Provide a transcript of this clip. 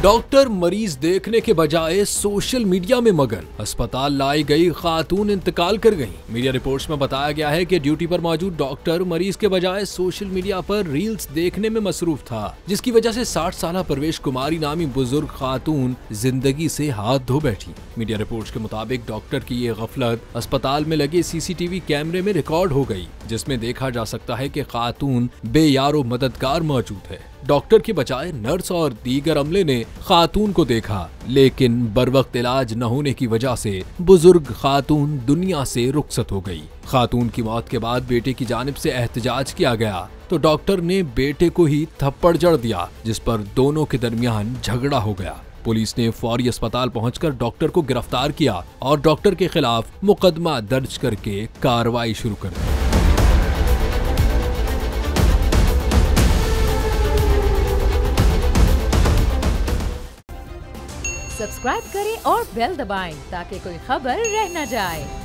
Doctor मरीज देखने के बजाय सोशल मीडिया में मगन, अस्पताल लाई गई खातून इंतकाल कर गई। मीडिया रिपोर्ट्स में बताया गया है कि ड्यूटी पर मौजूद डॉक्टर मरीज के बजाय सोशल मीडिया पर रील्स देखने में मसरूफ था, जिसकी वजह से 60 साल परवेश कुमारी नामी बुजुर्ग खातून जिंदगी से हाथ धो बैठी। मीडिया रिपोर्ट्स के मुताबिक डॉक्टर की ये गफलत अस्पताल में लगे सीसीटीवी कैमरे में रिकॉर्ड हो गई, जिसमें देखा जा सकता है कि खातून बेयारो मददगार मौजूद है। डॉक्टर की बजाय नर्स और दीगर अमले ने खातून को देखा, लेकिन बरवक्त इलाज न होने की वजह से बुजुर्ग खातून दुनिया से रुखसत हो गई। खातून की मौत के बाद बेटे की जानिब से एहतजाज किया गया तो डॉक्टर ने बेटे को ही थप्पड़ जड़ दिया, जिस पर दोनों के दरमियान झगड़ा हो गया। पुलिस ने फौरी अस्पताल पहुंचकर डॉक्टर को गिरफ्तार किया और डॉक्टर के खिलाफ मुकदमा दर्ज करके कार्रवाई शुरू कर दी। सब्सक्राइब करें और बेल दबाएं ताकि कोई खबर रह न जाए।